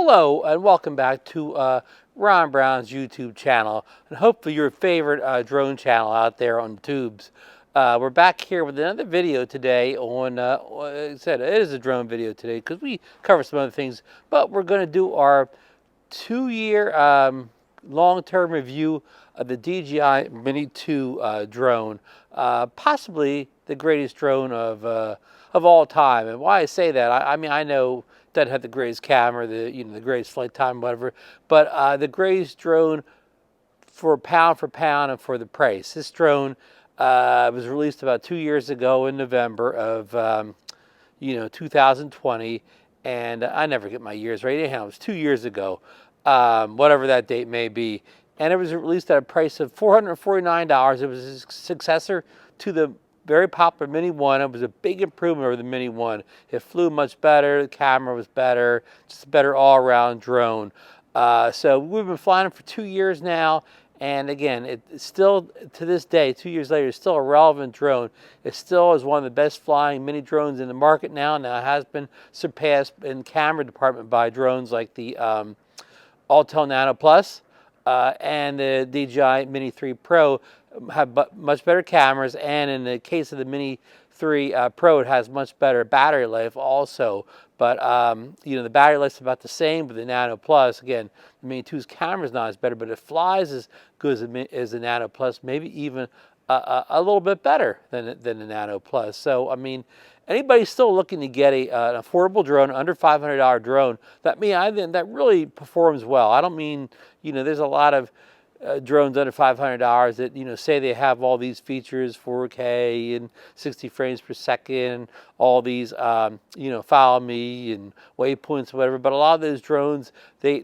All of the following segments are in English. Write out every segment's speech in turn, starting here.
Hello and welcome back to Ron Brown's YouTube channel, and hopefully your favorite drone channel out there on the tubes. We're back here with another video today on, like I said, it is a drone video today because we cover some other things, but we're going to do our 2-year long-term review of the DJI Mini 2 drone, possibly the greatest drone of all time. And why I say that, I mean, I know it doesn't have the greatest camera, the greatest flight time, whatever, but the greatest drone for pound and for the price. This drone was released about 2 years ago in November of 2020, and I never get my years right. Anyhow, it was 2 years ago, whatever that date may be, and it was released at a price of $449. It was a successor to the very popular Mini 1. It was a big improvement over the Mini 1. It flew much better, the camera was better, just a better all-around drone. So we've been flying it for 2 years now, and again, it's still, to this day, 2 years later, it's still a relevant drone. It still is one of the best flying mini drones in the market now. Now it has been surpassed in camera department by drones like the Autel Nano Plus and the DJI Mini 3 Pro have much better cameras, and in the case of the Mini 3 Pro, it has much better battery life also. But the battery life's about the same with the Nano Plus. Again, the Mini 2's camera is not as better, but it flies as good as the Nano Plus, maybe even a little bit better than the Nano Plus. So I mean, anybody's still looking to get an affordable drone, under $500 drone, I think that really performs well. I don't mean, there's a lot of drones under $500 that say they have all these features, 4K and 60 frames per second, all these follow me and waypoints, whatever. But a lot of those drones, they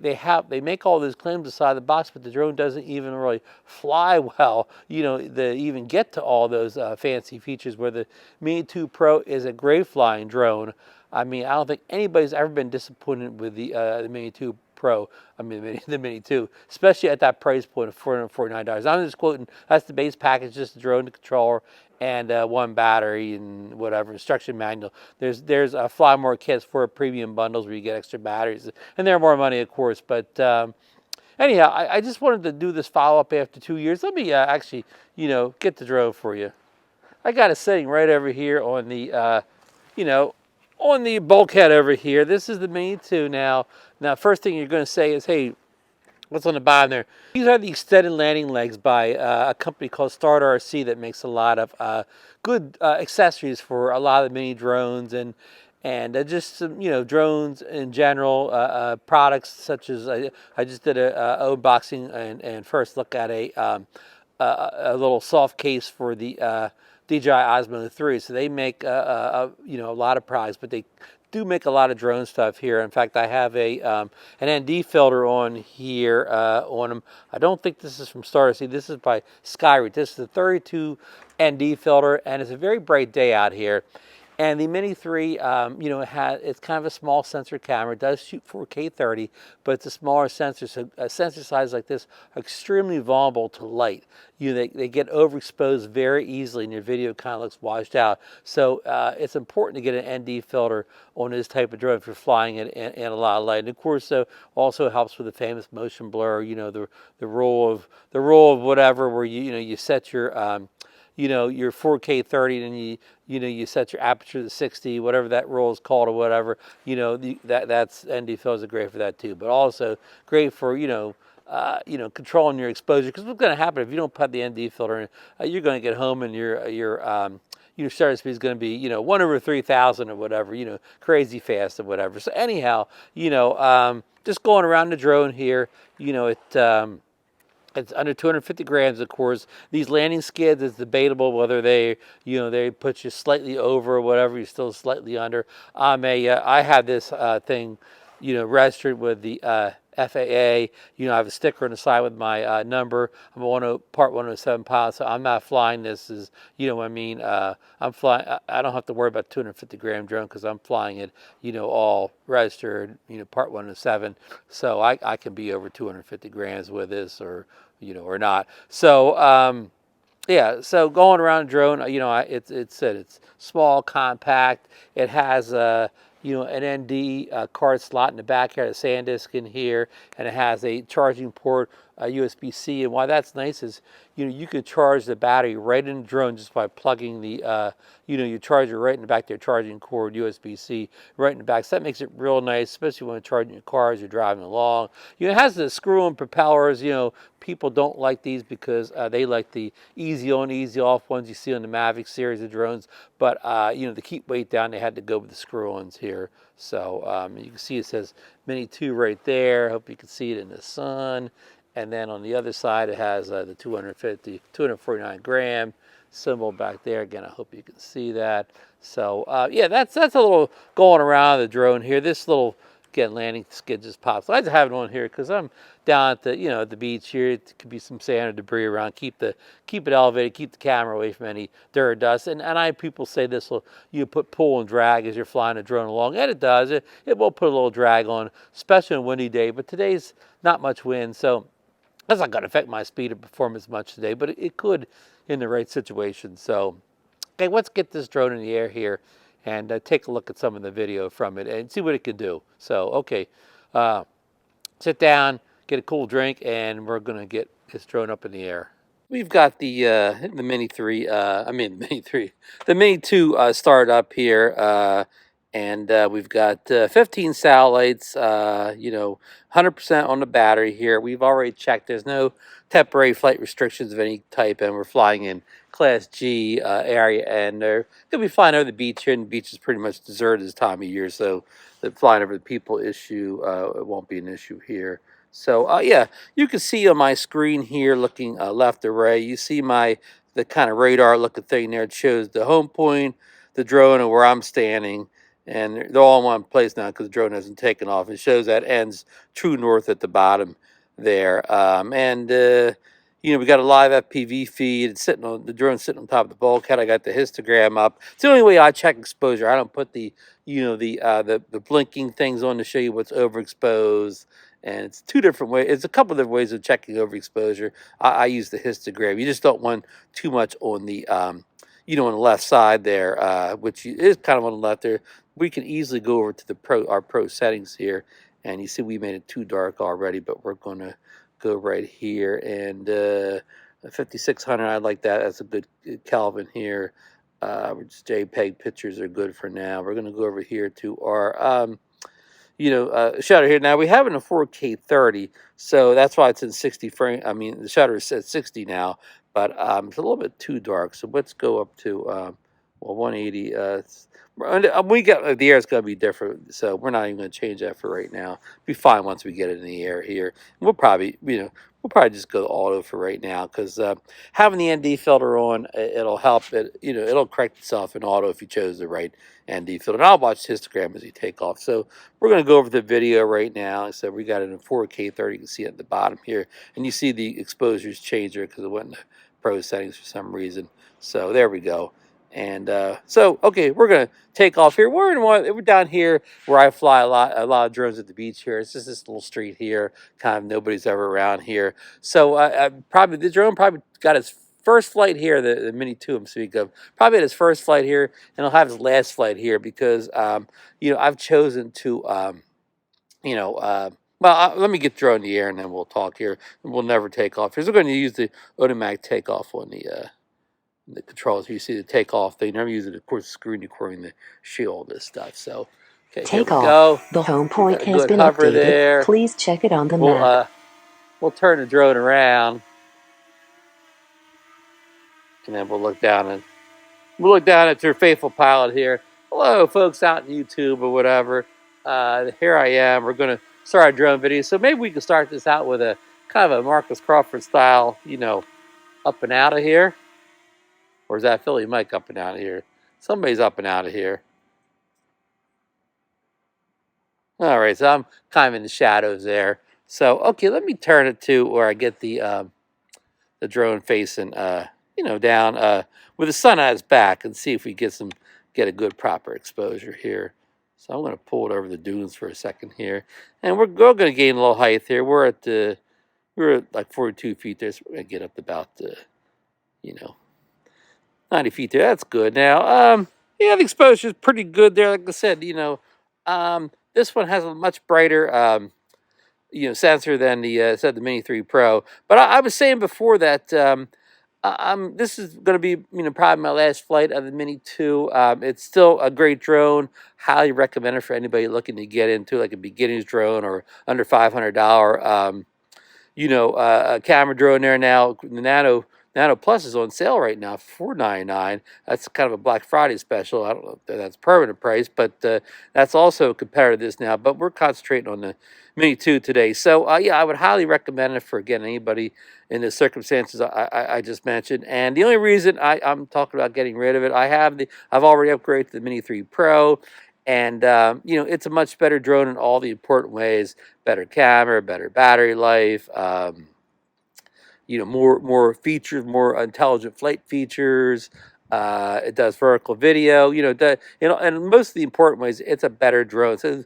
make all those claims inside the box, but the drone doesn't even really fly well. They even get to all those fancy features. Where the Mini 2 Pro is a great flying drone. I mean, I don't think anybody's ever been disappointed with the Mini 2 Pro. I mean, the Mini 2, especially at that price point of $449. I'm just quoting, that's the base package, just the drone, the controller, and one battery and whatever, instruction manual. There's fly more kits for premium bundles where you get extra batteries, and they're more money, of course. But anyhow, I just wanted to do this follow-up after 2 years. Let me actually, get the drone for you. I got it sitting right over here on the, on the bulkhead over here. This is the Mini 2 now. Now, first thing you're going to say is, hey, what's on the bottom there? These are the extended landing legs by a company called Start RC that makes a lot of good accessories for a lot of the mini drones and just some, drones in general, products such as I just did a unboxing and first look at a little soft case for the DJI Osmo 3. So they make a lot of products, but they do make a lot of drone stuff here. In fact, I have an ND filter on here on them. I don't think this is from Starseed. This is by Skyroot. This is a 32 ND filter, and it's a very bright day out here. And the Mini 3, it's kind of a small sensor camera. It does shoot 4K 30, but it's a smaller sensor. So a sensor size like this are extremely vulnerable to light. They get overexposed very easily, and your video kind of looks washed out. So it's important to get an ND filter on this type of drone if you're flying it in a lot of light. And of course, also helps with the famous motion blur. The rule of whatever, where you set your your 4K 30, and you set your aperture to 60, whatever that rule is called or whatever. That's ND filters are great for that too, but also great for controlling your exposure. Because what's going to happen if you don't put the ND filter in? You're going to get home and your shutter speed is going to be 1/3000 or whatever, crazy fast or whatever. So anyhow, just going around the drone here, it's under 250 grams, of course. These landing skids, it's debatable whether they put you slightly over or whatever. You're still slightly under. I have this thing, registered with the FAA. I have a sticker on the side with my number. I'm a Part 107 pilot, so I'm not flying this as, I'm flying. I don't have to worry about 250-gram drone because I'm flying it, all registered, Part 107. So I can be over 250 grams with this, or not. So yeah, so going around a drone, it's small, compact. It has an ND card slot in the back here, a SanDisk in here, and it has a charging port, USB-C. And why that's nice is, you can charge the battery right in the drone just by plugging the, your charger right in the back there, charging cord, USB-C right in the back. So that makes it real nice, especially when you're charging your car as you're driving along. It has the screw-in propellers. People don't like these because they like the easy on, easy off ones you see on the Mavic series of drones. But to keep weight down, they had to go with the screw-ons here. So you can see it says Mini 2 right there. Hope you can see it in the sun. And then on the other side, it has the 249 gram symbol back there. Again, I hope you can see that. So yeah, that's a little going around the drone here. This little, again, landing skid just pops. I like to have it on here because I'm down at the at the beach here. It could be some sand or debris around. Keep it elevated. Keep the camera away from any dirt or dust. And I have people say this will put pull and drag as you're flying a drone along, and it does. It will put a little drag on, especially on a windy day. But today's not much wind, so that's not going to affect my speed or performance much today. But it could in the right situation. So okay, let's get this drone in the air here and take a look at some of the video from it and see what it can do. So, okay, sit down, get a cool drink, and we're going to get this drone up in the air. We've got the Mini 3, the Mini 2 started up here, and we've got 15 satellites, 100% on the battery here. We've already checked. There's no temporary flight restrictions of any type, and we're flying in Class G area, and they're going to be flying over the beach here, and the beach is pretty much deserted this time of year, so the flying over the people issue, it won't be an issue here. So, yeah, you can see on my screen here looking left or right, you see the kind of radar looking thing there. It shows the home point, the drone, and where I'm standing. And they're all in one place now because the drone hasn't taken off. It shows that ends true north at the bottom there. We got a live FPV feed. It's the drone's sitting on top of the bulkhead. I got the histogram up. It's the only way I check exposure. I don't put the blinking things on to show you what's overexposed. And it's two different ways. It's a couple of different ways of checking overexposure. I use the histogram. You just don't want too much on the on the left side there, which is kind of on the left there. We can easily go over to our pro settings here, and you see we made it too dark already, but we're going to go right here, and 5600, I like that. That's a good Kelvin here. JPEG pictures are good for now. We're going to go over here to our shutter here. Now we have it in a 4K 30, so that's why it's in 60 frame. I mean, the shutter is at 60 now, but it's a little bit too dark. So let's go up to 180. We got the air is going to be different, so we're not even going to change that for right now. Be fine once we get it in the air here. And we'll probably just go auto for right now because having the ND filter on, it'll help it. It'll correct itself in auto if you chose the right ND filter. And I'll watch the histogram as you take off. So we're going to go over the video right now. So we got it in 4K 30. You can see it at the bottom here, and you see the exposures change there because it went in the pro settings for some reason. So there we go. And okay, we're gonna take off here. We're down here where I fly a lot of drones at the beach here. It's just this little street here, kind of nobody's ever around here. So probably the drone got its first flight here, the Mini 2 I'm speaking of. Probably had his first flight here, and he'll have his last flight here because I've chosen to let me get the drone in the air and then we'll talk here. And we'll never take off here. So we're going to use the automatic takeoff on the controls. You see the takeoff thing. Never use it, of course, screen recording the shield, this stuff. So, okay, here we go. The home point has been updated. There. Please check it on the map. We'll turn the drone around, and then we'll look down at your faithful pilot here. Hello, folks out in YouTube or whatever. Here I am. We're going to start our drone video. So maybe we can start this out with a kind of a Marcus Crawford style, up and out of here. Or is that Philly Mike up and out of here? Somebody's up and out of here. All right, so I'm kind of in the shadows there. So, okay, let me turn it to where I get the drone facing, down with the sun at its back and see if we get a good proper exposure here. So I'm going to pull it over the dunes for a second here. And we're going to gain a little height here. We're at like 42 feet there, so we're going to get up to about, 90 feet there. That's good. Now, the exposure is pretty good there. Like I said, This one has a much brighter sensor than the Mini 3 Pro. But I was saying before that this is going to be probably my last flight of the Mini 2. It's still a great drone. Highly recommend it for anybody looking to get into like a beginner's drone or under $500. A camera drone there now. The Nano Plus is on sale right now for $499. That's kind of a Black Friday special. I don't know if that's permanent price, but that's also compared to this now. But we're concentrating on the Mini 2 today. So yeah, I would highly recommend it for again anybody in the circumstances I just mentioned. And the only reason I'm talking about getting rid of it, I've already upgraded to the Mini 3 Pro. And it's a much better drone in all the important ways. Better camera, better battery life. More features, more intelligent flight features. It does vertical video. And most of the important ways, it's a better drone. So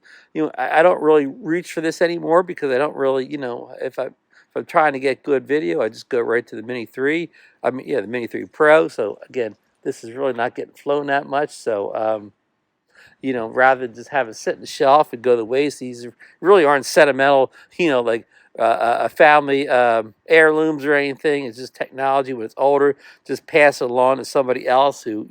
I don't really reach for this anymore because I don't really if I'm trying to get good video, I just go right to the Mini 3. The Mini 3 Pro. So again, this is really not getting flown that much. So rather than just have it sit in the shelf and go to waste, these really aren't sentimental, like a family heirlooms or anything. It's just technology. When it's older, just pass it along to somebody else who,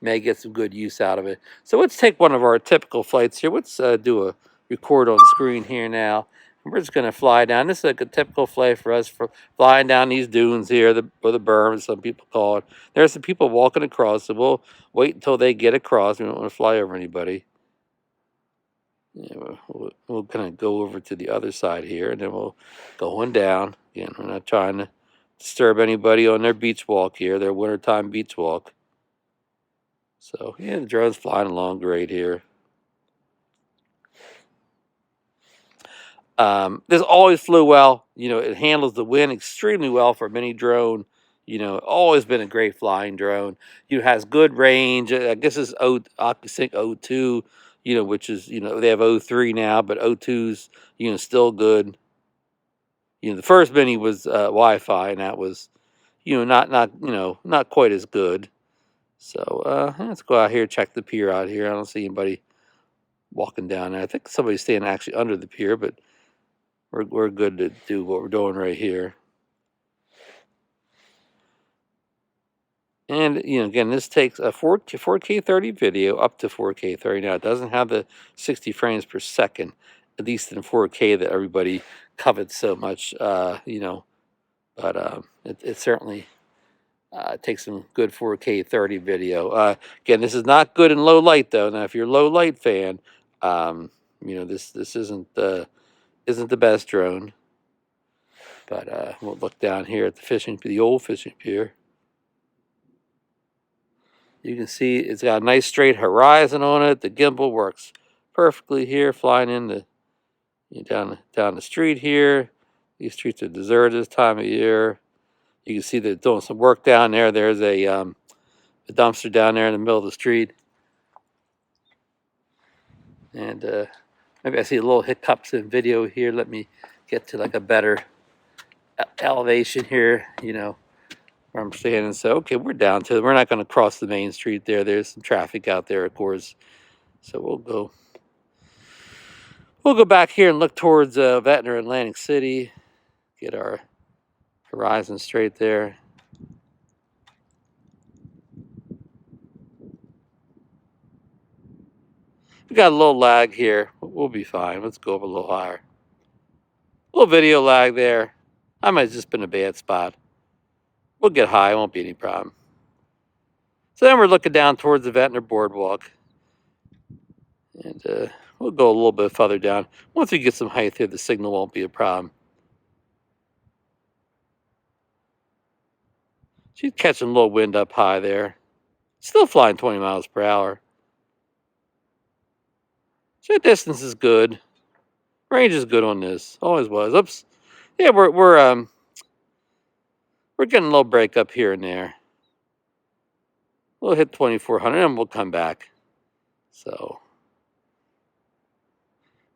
may get some good use out of it. So let's take one of our typical flights here. Let's do a record on screen here now. We're just going to fly down. This is like a typical flight for us for flying down these dunes here, or the berm, as some people call it. There's some people walking across, so we'll wait until they get across. We don't want to fly over anybody. Yeah, we'll kind of go over to the other side here, and then we'll go on down. Again, we're not trying to disturb anybody on their beach walk here, their wintertime beach walk. So, yeah, the drone's flying along great here. This always flew well. It handles the wind extremely well for a mini drone. Always been a great flying drone. Has good range. I guess it's OcuSync O2, which is, they have O3 now, but O2's, still good. The first mini was Wi-Fi, and that was, not quite as good. So let's go out here, check the pier out here. I don't see anybody walking down there. I think somebody's standing actually under the pier, but we're good to do what we're doing right here. And again, this takes a 4K 30 video up to 4K 30. Now it doesn't have the 60 frames per second, at least in 4K that everybody covets so much. But it certainly takes some good 4K 30 video. Again, this is not good in low light though. Now, if you're a low light fan, this isn't the best drone. But we'll look down here at the old fishing pier. You can see it's got a nice straight horizon on it. The gimbal works perfectly here, flying down the street here. These streets are deserted this time of year. You can see they're doing some work down there. There's a dumpster down there in the middle of the street. And maybe I see a little hiccups in video here. Let me get to like a better elevation here, where I'm standing. So, okay, we're not going to cross the main street there. There's some traffic out there, of course. So we'll go back here and look towards Ventnor, Atlantic City. Get our horizon straight there. We got a little lag here. We'll be fine. Let's go up a little higher. A little video lag there. I might have just been a bad spot. We'll get high. It won't be any problem. So then we're looking down towards the Ventnor Boardwalk. And we'll go a little bit further down. Once we get some height here, the signal won't be a problem. She's catching a little wind up high there. Still flying 20 miles per hour. So distance is good. Range is good on this. Always was. Oops. Yeah, we're getting a little break up here and there. We'll hit 2400 and we'll come back. So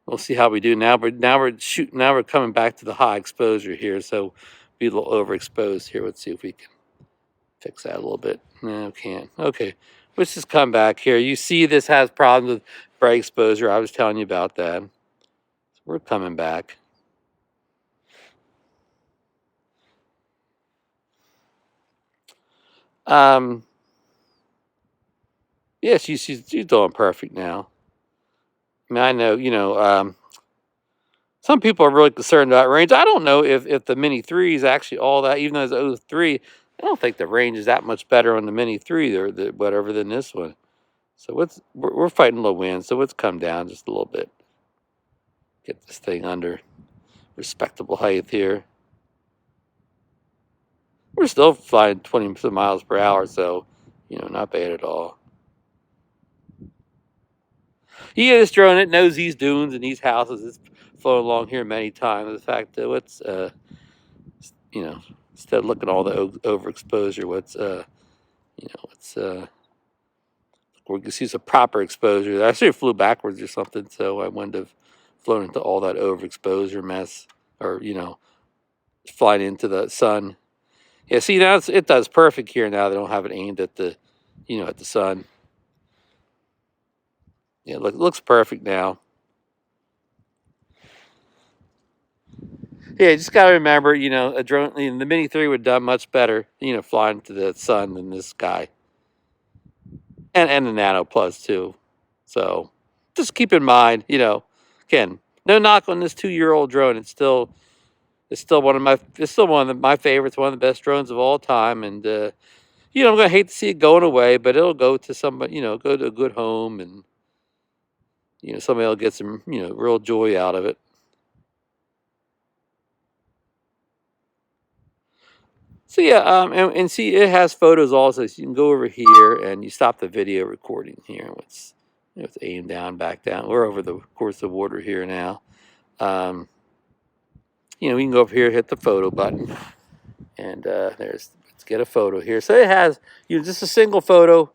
we'll see how we do now. But now we're coming back to the high exposure here. So be a little overexposed here. Let's see if we can fix that a little bit. No, can't. Okay. let's just come back here. You see this has problems with bright exposure. I was telling you about that. So we're coming back. Yes, she's doing perfect now. I mean, I know, some people are really concerned about range. I don't know if the Mini 3 is actually all that, even though it's 0.3, I don't think the range is that much better on the Mini 3 or whatever than this one. So we're fighting low wind, so let's come down just a little bit. Get this thing under respectable height here. We're still flying 20 miles per hour, so, not bad at all. He is drone. It knows these dunes and these houses. It's flown along here many times. The fact that what's, instead of looking at all the overexposure, we can see some proper exposure. I should have flew backwards or something, so I wouldn't have flown into all that overexposure mess, or flying into the sun. Yeah, see, now it does perfect here. Now they don't have it aimed at the, at the sun. Yeah, look, it looks perfect now. Yeah, you just gotta remember, a drone. The Mini 3 would have done much better, flying to the sun than this guy, and the Nano Plus too. So just keep in mind, again, no knock on this 2-year-old drone. It's still one of my favorites, one of the best drones of all time. And I'm gonna hate to see it going away, but it'll go to somebody, go to a good home, and somebody will get some, real joy out of it. So yeah, and see, it has photos also. So you can go over here and you stop the video recording here. It's aim down, back down. We're over the course of water here now. We can go over here, hit the photo button, and let's get a photo here. So it has just a single photo,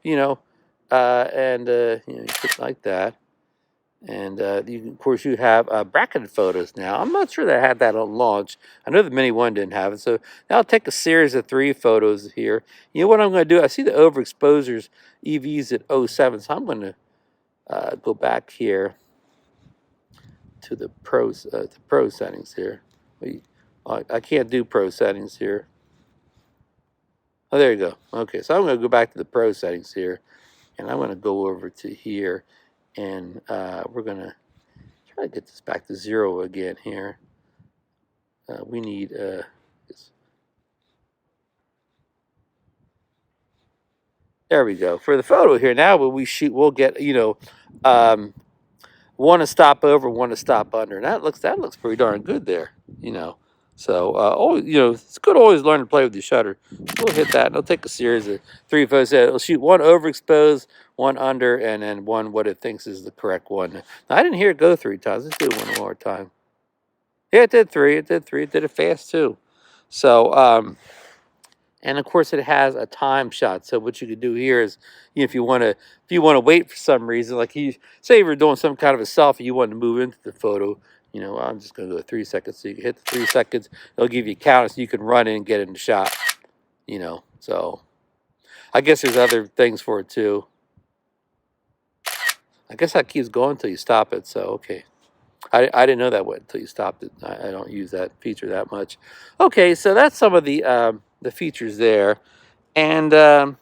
and you put like that. And of course, you have bracketed photos now. I'm not sure they had that on launch. I know the Mini 1 didn't have it. So now I'll take a series of 3 photos here. You know what I'm going to do? I see the overexposures EVs at 0.7. So I'm going to go back here to the pro settings here. I can't do pro settings here. Oh, there you go. Okay, so I'm going to go back to the pro settings here. And I'm going to go over to here. And we're going to try to get this back to 0 again here. We need this. There we go. For the photo here, now when we shoot, we'll get, one to stop over, one to stop under. And that looks pretty darn good there, So, always, it's good to always learn to play with your shutter. We'll hit that, and it'll take a series of 3 photos. It'll shoot one overexposed, one under, and then one what it thinks is the correct one. Now, I didn't hear it go 3 times. Let's do it one more time. Yeah, it did 3. It did 3. It did it fast, too. So, and of course, it has a time shot. So what you could do here is, if you want to wait for some reason, like say you were doing some kind of a selfie, you want to move into the photo. I'm just going to go 3 seconds. So you can hit the 3 seconds. It'll give you a counter, so you can run in and get in the shot. So I guess there's other things for it too. I guess that keeps going until you stop it. So okay. I didn't know that went until you stopped it. I don't use that feature that much. Okay, so that's some of the features there. And, of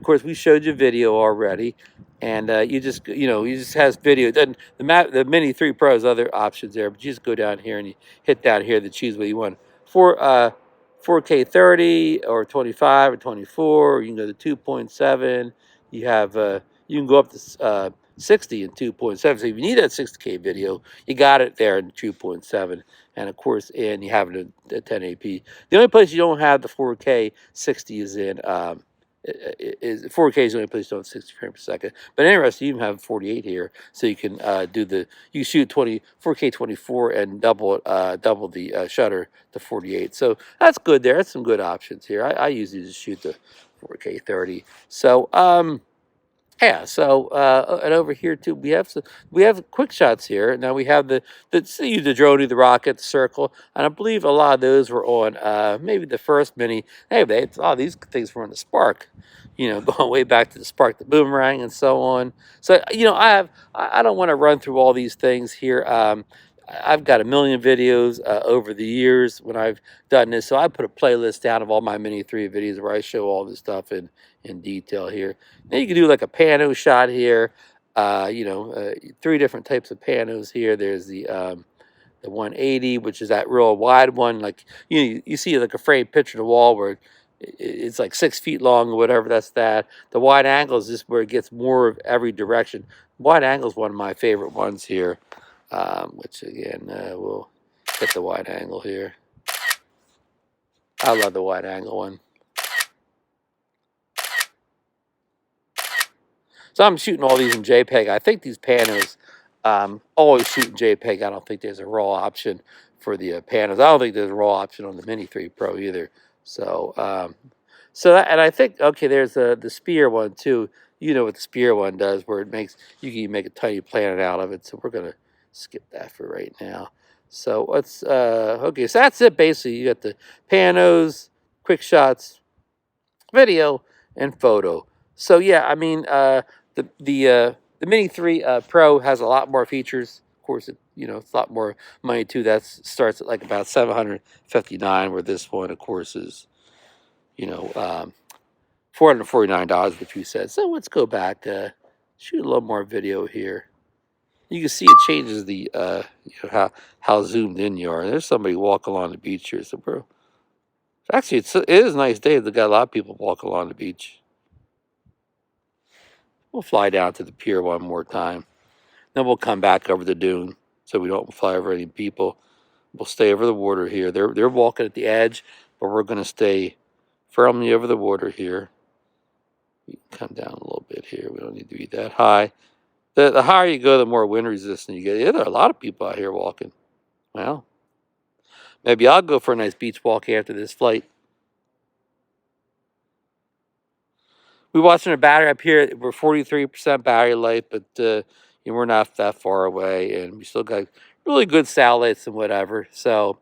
course, we showed you video already. And you just has video. Then the Mini 3 Pro has other options there. But you just go down here and you hit down here to choose what you want. 4K 30 or 25 or 24. Or you can go to 2.7. You have you can go up to 60 and 2.7. So if you need that 60K video, you got it there in 2.7. And of course, and you have it at 1080p. The only place you don't have the 4K 60 is in 4K is the only place you don't have 60 frames per second. But interesting, you even have 48 here, so you can you shoot 4K 24 and double the shutter to 48. So that's good there. That's some good options here. I usually just shoot the 4K 30. So Yeah, so and over here too, we have quick shots here. Now we have see the drone, the rocket, the circle, and I believe a lot of those were on maybe the first Mini. Hey, a lot of these things were on the Spark, going way back to the Spark, the Boomerang, and so on. So I don't want to run through all these things here. I've got a million videos over the years when I've done this, so I put a playlist down of all my Mini 3 videos where I show all this stuff in detail here. Now you can do like a pano shot here. 3 different types of panos here. There's the 180, which is that real wide one. Like you see like a framed picture of the wall where it's like 6 feet long or whatever. That's that. The wide angle is just where it gets more of every direction. Wide angle is one of my favorite ones here, which again we'll get the wide angle here. I love the wide angle one. So I'm shooting all these in JPEG. I think these panos always shoot in JPEG. I don't think there's a RAW option for the panos. I don't think there's a RAW option on the Mini 3 Pro either. So, and I think, okay, there's the spear one too. You know what the spear one does, where you can make a tiny planet out of it. So we're going to skip that for right now. So okay, so that's it basically. You got the panos, quick shots, video, and photo. So yeah, I mean, the Mini 3 Pro has a lot more features. Of course, it's a lot more money too. That starts at like about $759, where this one, of course, is $449, which we said. So let's go back, shoot a little more video here. You can see it changes the how zoomed in you are. There's somebody walking along the beach here. So, bro, actually, it is a nice day. They've got a lot of people walking along the beach. We'll fly down to the pier one more time. Then we'll come back over the dune so we don't fly over any people. We'll stay over the water here. They're walking at the edge, but we're going to stay firmly over the water here. We can come down a little bit here. We don't need to be that high. The higher you go, the more wind resistant you get. Yeah, there are a lot of people out here walking. Well, maybe I'll go for a nice beach walk after this flight. We're watching our battery up here. We're 43% battery life, but we're not that far away, and we still got really good satellites and whatever. So,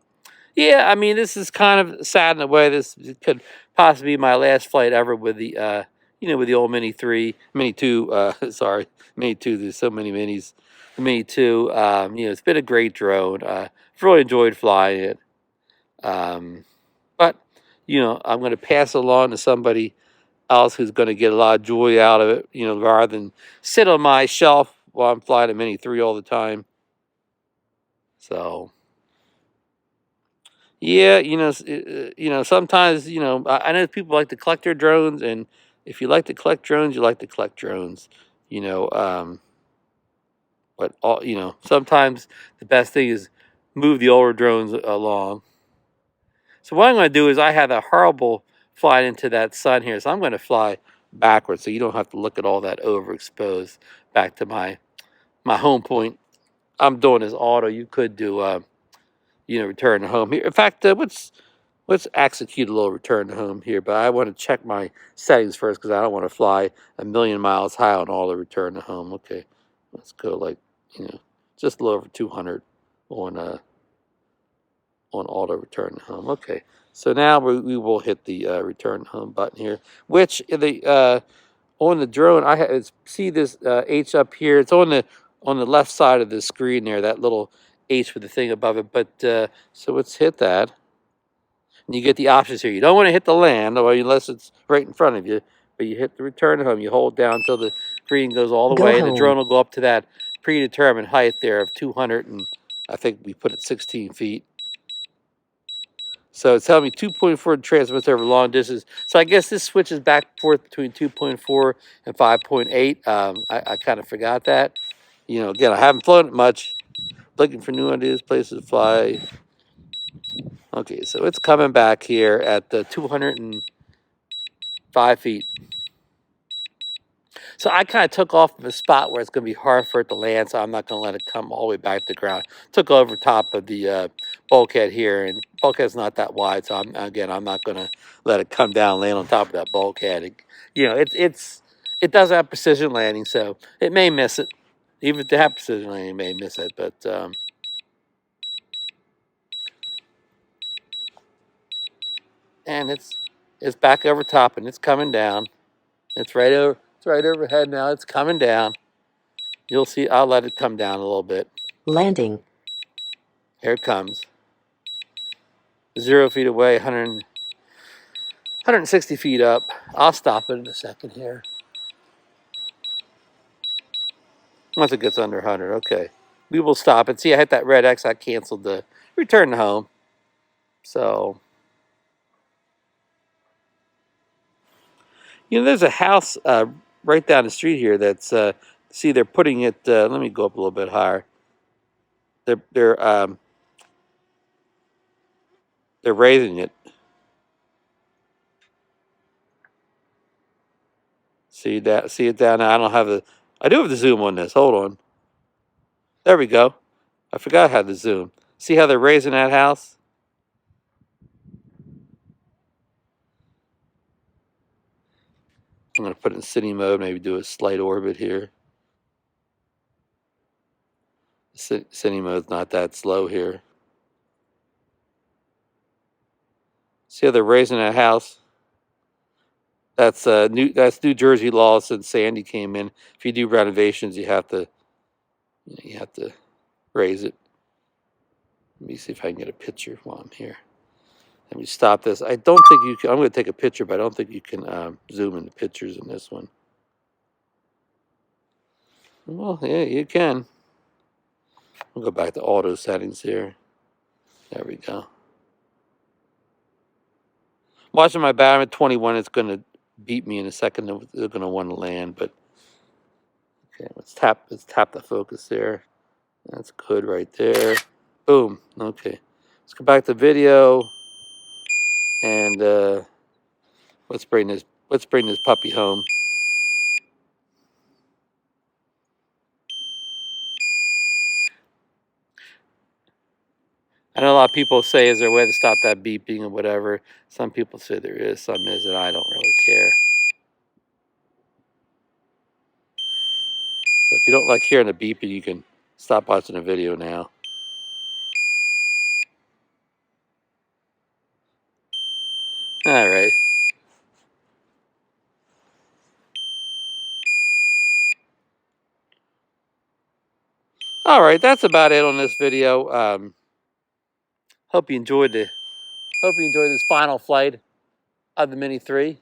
yeah, I mean, this is kind of sad in a way. This could possibly be my last flight ever with the, with the old Mini 3, Mini 2, sorry, Mini 2. There's so many Minis. The Mini 2, it's been a great drone. I've really enjoyed flying it. But, I'm going to pass it along to somebody else who's going to get a lot of joy out of it, rather than sit on my shelf while I'm flying a Mini 3 all the time. So, yeah, sometimes, I know people like to collect their drones, and if you like to collect drones, you like to collect drones, but sometimes the best thing is move the older drones along. So what I'm going to do is I had a horrible flying into that sun here, so I'm going to fly backwards so you don't have to look at all that overexposed back to my home point. I'm doing this auto. You could do return to home here. In fact, let's execute a little return to home here, but I want to check my settings first because I don't want to fly a million miles high on all the return to home. Okay, let's go like just a little over 200 on auto return to home. Okay, so now we will hit the return home button here, which on the drone see this H up here. It's on the left side of the screen there, that little H with the thing above it. But so let's hit that, and you get the options here. You don't want to hit the land, unless it's right in front of you. But you hit the return home. You hold down until the green goes all the way. Home. The drone will go up to that predetermined height there of 200, and I think we put it 16 feet. So it's telling me 2.4 transmits over long distance. So I guess this switches back and forth between 2.4 and 5.8. I kind of forgot that. Again, I haven't flown it much. Looking for new ideas, places to fly. Okay, so it's coming back here at the 205 feet. So I kind of took off from a spot where it's going to be hard for it to land, so I'm not going to let it come all the way back to the ground. Took over top of the bulkhead here, and bulkhead's not that wide, so I'm not going to let it come down and land on top of that bulkhead. It's it does have precision landing, so it may miss it. Even if they have precision landing, it may miss it. But and it's back over top and it's coming down. It's right overhead now. It's coming down. You'll see. I'll let it come down a little bit. Landing. Here it comes. 0 feet away, 160 feet up. I'll stop it in a second here. Once it gets under 100, okay. We will stop it. See, I hit that red X. I canceled the return to home. So, you know, there's a house right down the street here that's, see, they're putting it, let me go up a little bit higher. They're raising it. See that? See it down there? I don't have the, I do have the zoom on this. Hold on. There we go. I forgot how to zoom. See how they're raising that house? I'm going to put it in city mode, maybe do a slight orbit here. City mode's not that slow here. See how they're raising that house? That's New Jersey law since Sandy came in. If you do renovations, you have to raise it. Let me see if I can get a picture while I'm here. Let me stop this. I don't think you can. I'm going to take a picture, but I don't think you can zoom in the pictures in this one. Well, yeah, you can. We'll go back to auto settings here. There we go. Watching my battery at 21, it's going to beat me in a second. They're going to want to land, but okay, let's tap the focus there. That's good right there. Boom. Okay. Let's go back to video and let's bring this puppy home. I know a lot of people say, is there a way to stop that beeping or whatever? Some people say there is, some isn't. I don't really care. So if you don't like hearing the beeping, you can stop watching the video now. All right. All right, that's about it on this video. Hope you enjoyed this final flight of the Mini 3.